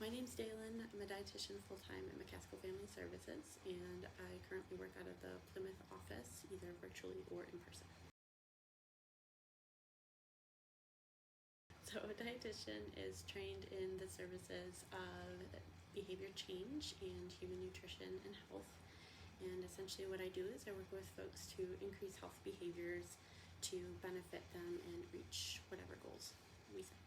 My name's Daylan. I'm a dietitian full-time at McCaskill Family Services, and I currently work out of the Plymouth office, either virtually or in person. So a dietitian is trained in the services of behavior change and human nutrition and health. And essentially what I do is I work with folks to increase health behaviors to benefit them and reach whatever goals we set.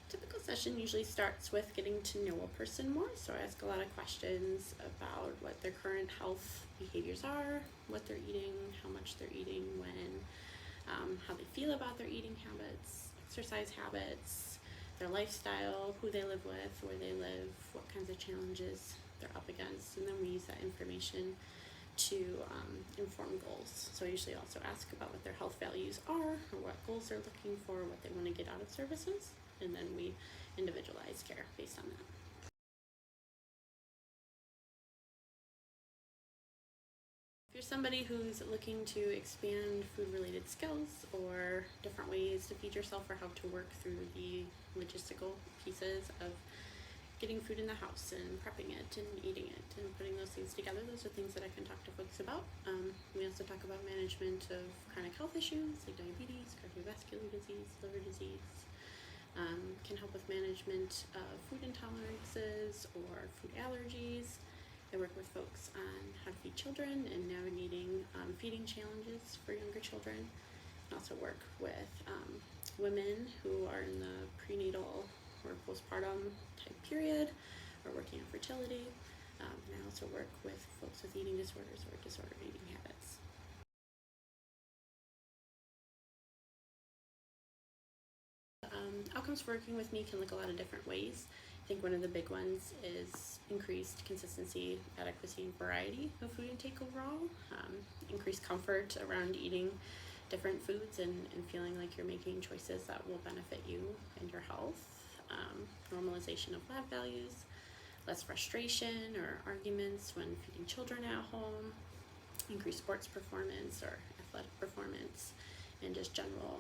Typical session usually starts with getting to know a person more, so I ask a lot of questions about what their current health behaviors are, what they're eating, how much they're eating, when, how they feel about their eating habits, exercise habits, their lifestyle, who they live with, where they live, what kinds of challenges they're up against, and then we use that information to inform goals. So I usually also ask about what their health values are, or what goals they're looking for, what they want to get out of services, and then we individualize care based on that. If you're somebody who's looking to expand food-related skills or different ways to feed yourself, or how to work through the logistical pieces of getting food in the house and prepping it and eating it and putting those things together, those are things that I can talk to folks about. We also talk about management of chronic health issues like diabetes, cardiovascular disease, liver disease. Can help with management of food intolerances or food allergies. I work with folks on how to feed children and navigating feeding challenges for younger children. I also work with women who are in the prenatal or postpartum type period or working on fertility. And I also work with folks with eating disorders or disordered eating habits. Outcomes for working with me can look a lot of different ways. I think one of the big ones is increased consistency, adequacy, and variety of food intake overall. Increased comfort around eating different foods and feeling like you're making choices that will benefit you and your health. Normalization of lab values, less frustration or arguments when feeding children at home, increased sports performance or athletic performance, and just general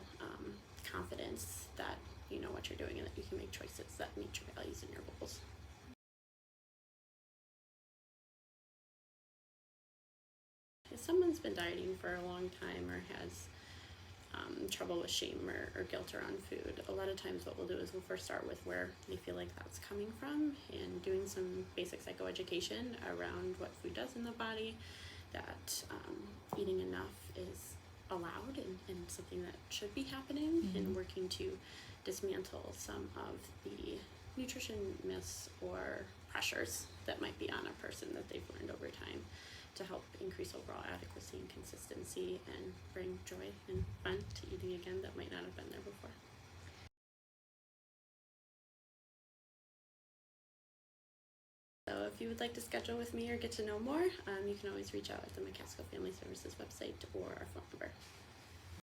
confidence that you know what you're doing and that you can make choices that meet your values and your goals. If someone's been dieting for a long time or has trouble with shame or guilt around food, a lot of times what we'll do is we'll first start with where they feel like that's coming from and doing some basic psychoeducation around what food does in the body, that eating enough is allowed and something that should be happening, and working to dismantle some of the nutrition myths or pressures that might be on a person that they've learned over time, to help increase overall adequacy and consistency and bring joy and fun to eating again that might not have been there before. So if you would like to schedule with me or get to know more, you can always reach out at the McCaskill Family Services website or our phone number.